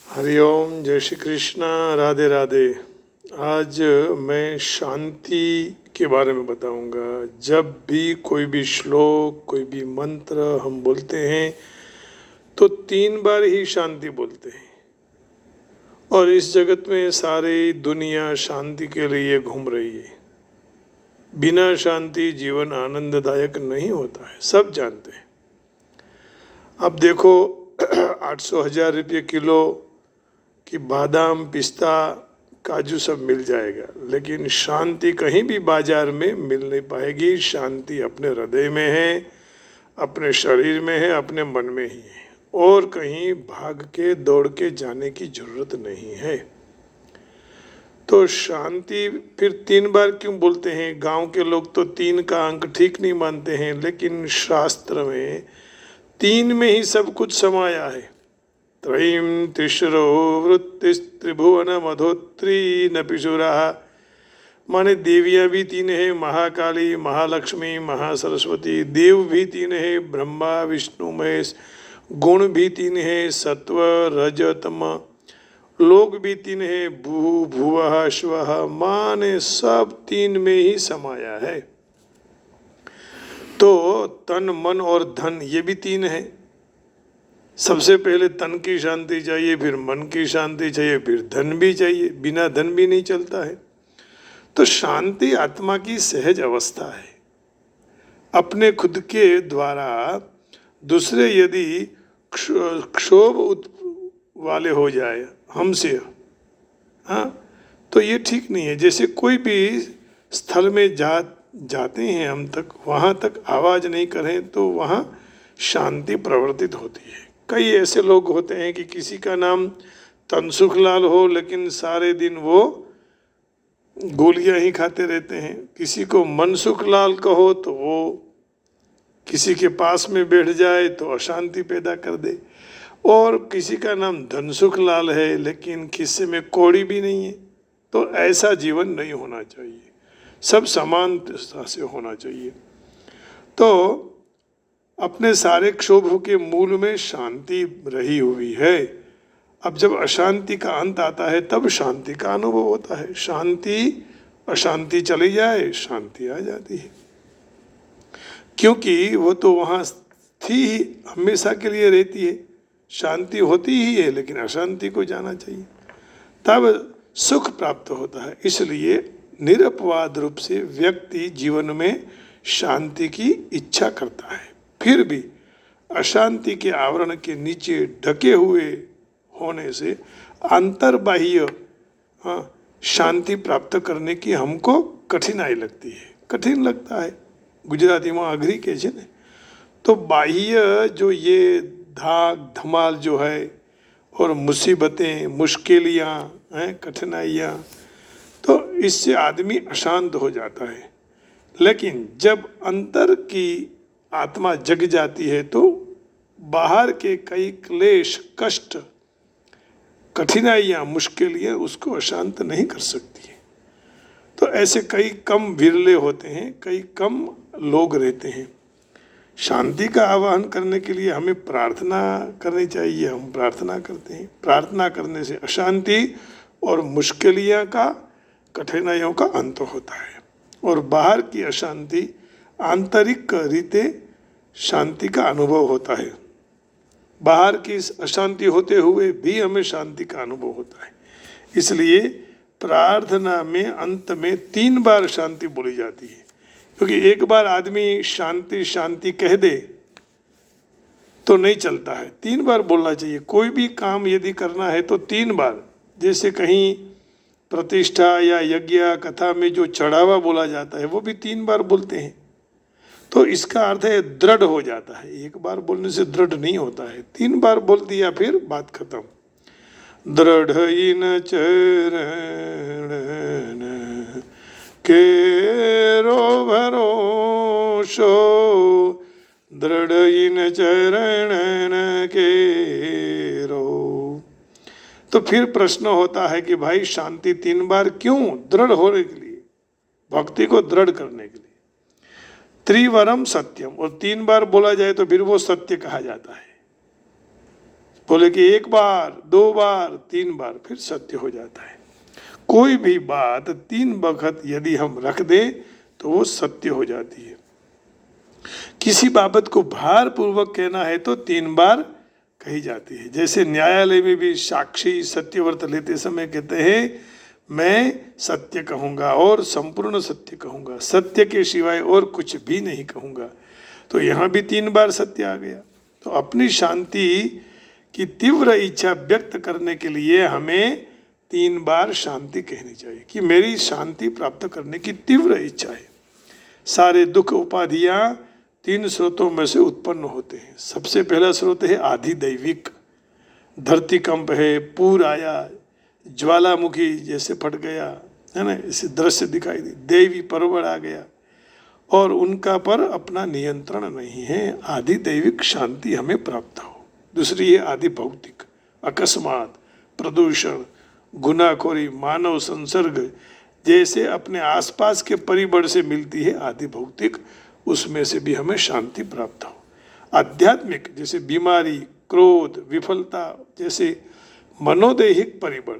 हरिओम, जय श्री कृष्णा, राधे राधे। आज मैं शांति के बारे में बताऊंगा। जब भी कोई भी श्लोक, कोई भी मंत्र हम बोलते हैं तो 3 बार ही शांति बोलते हैं। और इस जगत में सारी दुनिया शांति के लिए घूम रही है। बिना शांति जीवन आनंददायक नहीं होता है, सब जानते हैं। अब देखो 800,000 रुपये किलो कि बादाम, पिस्ता, काजू सब मिल जाएगा, लेकिन शांति कहीं भी बाजार में मिल नहीं पाएगी। शांति अपने हृदय में है, अपने शरीर में है, अपने मन में ही है, और कहीं भाग के दौड़ के जाने की जरूरत नहीं है। तो शांति फिर 3 बार क्यों बोलते हैं? गांव के लोग तो 3 का अंक ठीक नहीं मानते हैं, लेकिन शास्त्र में 3 में ही सब कुछ समाया है। त्रयीं तिस्रो वृत्तिस्त्रिभुवन मधोत्री नपिशुरा, माने देवियाँ भी 3 है, महाकाली, महालक्ष्मी, महासरस्वती। देव भी 3 है, ब्रह्मा, विष्णु, महेश। गुण भी 3 है, सत्व, रज, तम। लोग भी 3 है, भू, भुवः, श्वः। माने सब 3 में ही समाया है। तो तन, मन और धन ये भी 3 है। सबसे पहले तन की शांति चाहिए, फिर मन की शांति चाहिए, फिर धन भी चाहिए। बिना धन भी नहीं चलता है। तो शांति आत्मा की सहज अवस्था है। अपने खुद के द्वारा दूसरे यदि क्षोभ वाले हो जाए हमसे, हाँ, तो ये ठीक नहीं है। जैसे कोई भी स्थल में जाते हैं हम तक, वहाँ तक आवाज़ नहीं करें तो वहाँ शांति प्रवर्तित होती है। कई ऐसे लोग होते हैं कि किसी का नाम तनसुखलाल हो, लेकिन सारे दिन वो गोलियां ही खाते रहते हैं। किसी को मनसुखलाल कहो तो वो किसी के पास में बैठ जाए तो अशांति पैदा कर दे। और किसी का नाम धनसुखलाल है, लेकिन खिस्से में कौड़ी भी नहीं है। तो ऐसा जीवन नहीं होना चाहिए। सब समानता से होना चाहिए। तो अपने सारे क्षोभ के मूल में शांति रही हुई है। अब जब अशांति का अंत आता है तब शांति का अनुभव होता है। शांति, अशांति चली जाए, शांति आ जाती है, क्योंकि वो तो वहाँ थी ही, हमेशा के लिए रहती है। शांति होती ही है, लेकिन अशांति को जाना चाहिए, तब सुख प्राप्त होता है। इसलिए निरपवाद रूप से व्यक्ति जीवन में शांति की इच्छा करता है। फिर भी अशांति के आवरण के नीचे ढके हुए होने से अंतर्बाह्य शांति प्राप्त करने की हमको कठिनाई लगती है, कठिन लगता है। गुजराती में अघरी के छे ने। तो बाह्य जो ये धाक धमाल जो है, और मुसीबतें, मुश्किलियाँ हैं, कठिनाइयाँ, तो इससे आदमी अशांत हो जाता है। लेकिन जब अंतर की आत्मा जग जाती है तो बाहर के कई क्लेश, कष्ट, कठिनाइयाँ, मुश्किलें उसको अशांत नहीं कर सकती है। तो ऐसे कई कम विरले होते हैं, कई कम लोग रहते हैं। शांति का आवाहन करने के लिए हमें प्रार्थना करनी चाहिए। हम प्रार्थना करते हैं। प्रार्थना करने से अशांति और मुश्किलियाँ का, कठिनाइयों का अंत होता है। और बाहर की अशांति आंतरिक रीते शांति का अनुभव होता है। बाहर की अशांति होते हुए भी हमें शांति का अनुभव होता है। इसलिए प्रार्थना में अंत में 3 बार शांति बोली जाती है, क्योंकि एक बार आदमी शांति शांति कह दे तो नहीं चलता है। 3 बार बोलना चाहिए। कोई भी काम यदि करना है तो 3 बार। जैसे कहीं प्रतिष्ठा या यज्ञ कथा में जो चढ़ावा बोला जाता है वो भी 3 बार बोलते हैं। तो इसका अर्थ है दृढ़ हो जाता है। एक बार बोलने से दृढ़ नहीं होता है। 3 बार बोल दिया फिर बात खत्म। दृढ़ इन चरण केरो भरोसो, दृढ़ इन चरण केरो। तो फिर प्रश्न होता है कि भाई शांति 3 बार क्यों? दृढ़ होने के लिए, भक्ति को दृढ़ करने के लिए। त्रिवरम सत्यम, और 3 बार बोला जाए तो फिर वो सत्य कहा जाता है। बोले कि एक बार, 2 बार, 3 बार, फिर सत्य हो जाता है। कोई भी बात 3 वक्त यदि हम रख दें तो वो सत्य हो जाती है। किसी बाबत को भार पूर्वक कहना है तो 3 बार कही जाती है। जैसे न्यायालय में भी साक्षी सत्यव्रत लेते समय कहते हैं मैं सत्य कहूँगा और संपूर्ण सत्य कहूँगा, सत्य के सिवाय और कुछ भी नहीं कहूँगा। तो यहाँ भी 3 बार सत्य आ गया। तो अपनी शांति की तीव्र इच्छा व्यक्त करने के लिए हमें 3 बार शांति कहनी चाहिए कि मेरी शांति प्राप्त करने की तीव्र इच्छा है। सारे दुख उपाधियाँ 3 स्रोतों में से उत्पन्न होते हैं। सबसे पहला स्रोत है आधि दैविक, धरती कंप है, पूर आया, ज्वालामुखी जैसे फट गया है ना, इसे दृश्य दिखाई दी, दैवी पर्वत आ गया और उनका पर अपना नियंत्रण नहीं है। आधि दैविक शांति हमें प्राप्त हो। दूसरी है आधि भौतिक, अकस्मात, प्रदूषण, गुनाखोरी, मानव संसर्ग जैसे अपने आसपास के परिबळ से मिलती है आधि भौतिक, उसमें से भी हमें शांति प्राप्त हो। आध्यात्मिक जैसे बीमारी, क्रोध, विफलता जैसे मनोदैहिक परिबळ,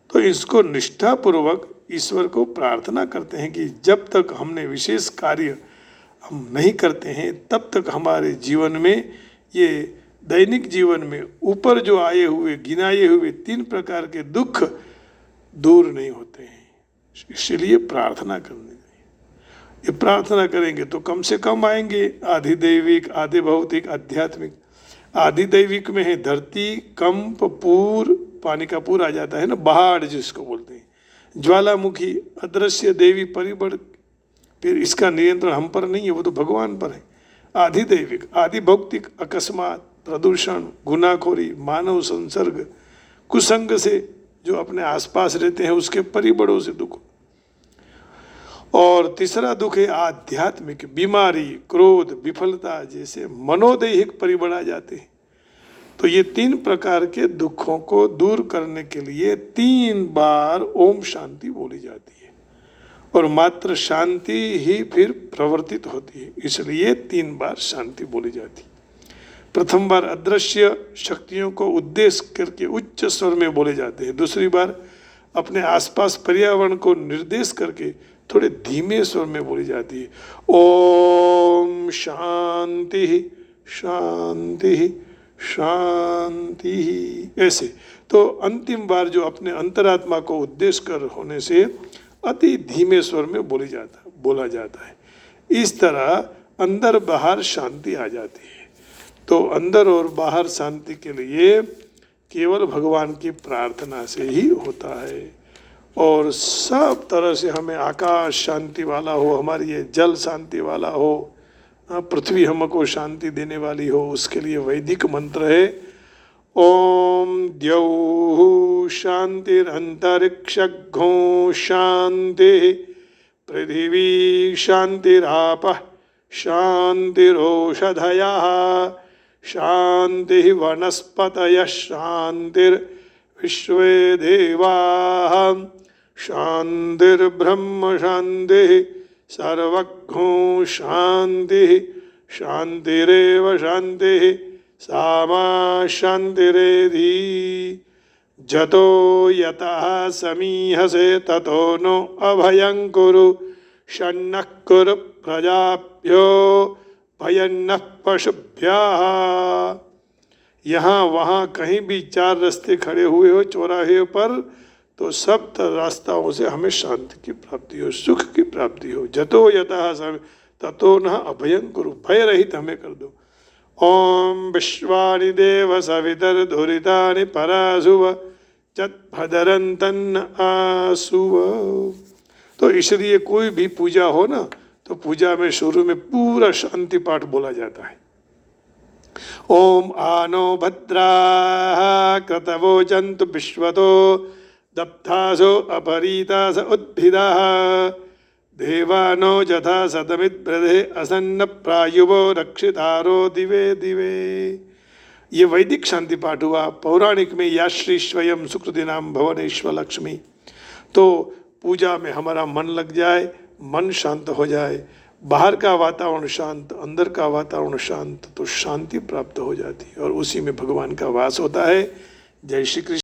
तो इसको निष्ठापूर्वक ईश्वर को प्रार्थना करते हैं कि जब तक हमने विशेष कार्य हम नहीं करते हैं तब तक हमारे जीवन में, ये दैनिक जीवन में ऊपर जो आए हुए गिनाए हुए 3 प्रकार के दुख दूर नहीं होते हैं। इसलिए प्रार्थना करनी चाहिए। ये प्रार्थना करेंगे तो कम से कम आएंगे। आधि दैविक, आधि भौतिक, आध्यात्मिक। आधि दैविक में है धरती कंप, पूर, पानी का पूर आ जाता है ना, बाढ़ जिसको बोलते हैं, ज्वालामुखी, अदृश्य देवी परिबळ, फिर इसका नियंत्रण हम पर नहीं है, वो तो भगवान पर है। आधि दैविक, आधि भौतिक, अकस्मात, प्रदूषण, गुनाखोरी, मानव संसर्ग, कुसंग से जो अपने आसपास रहते हैं उसके परिबड़ों से दुख। और तीसरा दुख है आध्यात्मिक, बीमारी, क्रोध, विफलता जैसे मनोदैहिक परिबड़ आ जाते हैं। तो ये 3 प्रकार के दुखों को दूर करने के लिए 3 बार ओम शांति बोली जाती है और मात्र शांति ही फिर प्रवर्तित होती है, इसलिए 3 बार शांति बोली जाती है। प्रथम बार अदृश्य शक्तियों को उद्देश्य करके उच्च स्वर में बोले जाते हैं। दूसरी बार अपने आसपास पर्यावरण को निर्देश करके थोड़े धीमे स्वर में बोली जाती है। ओम शांति शांति शांति, ऐसे। तो अंतिम बार जो अपने अंतरात्मा को उद्देश्य कर होने से अति धीमे स्वर में बोला जाता है। इस तरह अंदर बाहर शांति आ जाती है। तो अंदर और बाहर शांति के लिए केवल भगवान की प्रार्थना से ही होता है। और सब तरह से हमें आकाश शांति वाला हो, हमारी ये जल शांति वाला हो, पृथ्वी हमको शांति देने वाली हो, उसके लिए वैदिक मंत्र है ओम द्यौः शांतिरंतरिक्षघ्नो शांति पृथिवी शांतिरापः शांतिरोषधयः शांति वनस्पतयः शांतिर्विश्वे देवाः शांतिर्ब्रह्म शांतिः सर्वज्ञो शांतिः शांतिरेव शांतिः सामा शांतिरेधि जतो यतः समीहसे ततो नो अभयं कुरु शन्नः कुरु प्रजाभ्यो भयन्नः पशुभ्यः। यहाँ वहाँ कहीं भी 4 रास्ते खड़े हुए हो चौराहे पर, तो सब रास्ताओं से हमें शांति की प्राप्ति हो, सुख की प्राप्ति हो। जतो यतः ततो न अभयं कुरु, भय रहित हमें कर दो। ओम विश्वानि देव सवितर्धुरितानि परासुव चद्भदरन्तन्न आसुव। तो इसलिए कोई भी पूजा हो ना, तो पूजा में शुरू में पूरा शांति पाठ बोला जाता है। ओम आनो भद्राः क्रतवोचन्तु विश्वतो दब्धासो अपरीतास उद्भिदाः देवानो यथा सदमिद्ब्रधे असन्न प्रायुवो रक्षितारो दिवे दिवे। ये वैदिक शांति पाठ हुआ। पौराणिक में या श्री स्वयं सुकृतिनाम भवनेश्वर लक्ष्मी। तो पूजा में हमारा मन लग जाए, मन शांत हो जाए, बाहर का वातावरण शांत, अंदर का वातावरण शांत, तो शांति प्राप्त हो जाती है और उसी में भगवान का वास होता है। जय श्री कृष्ण।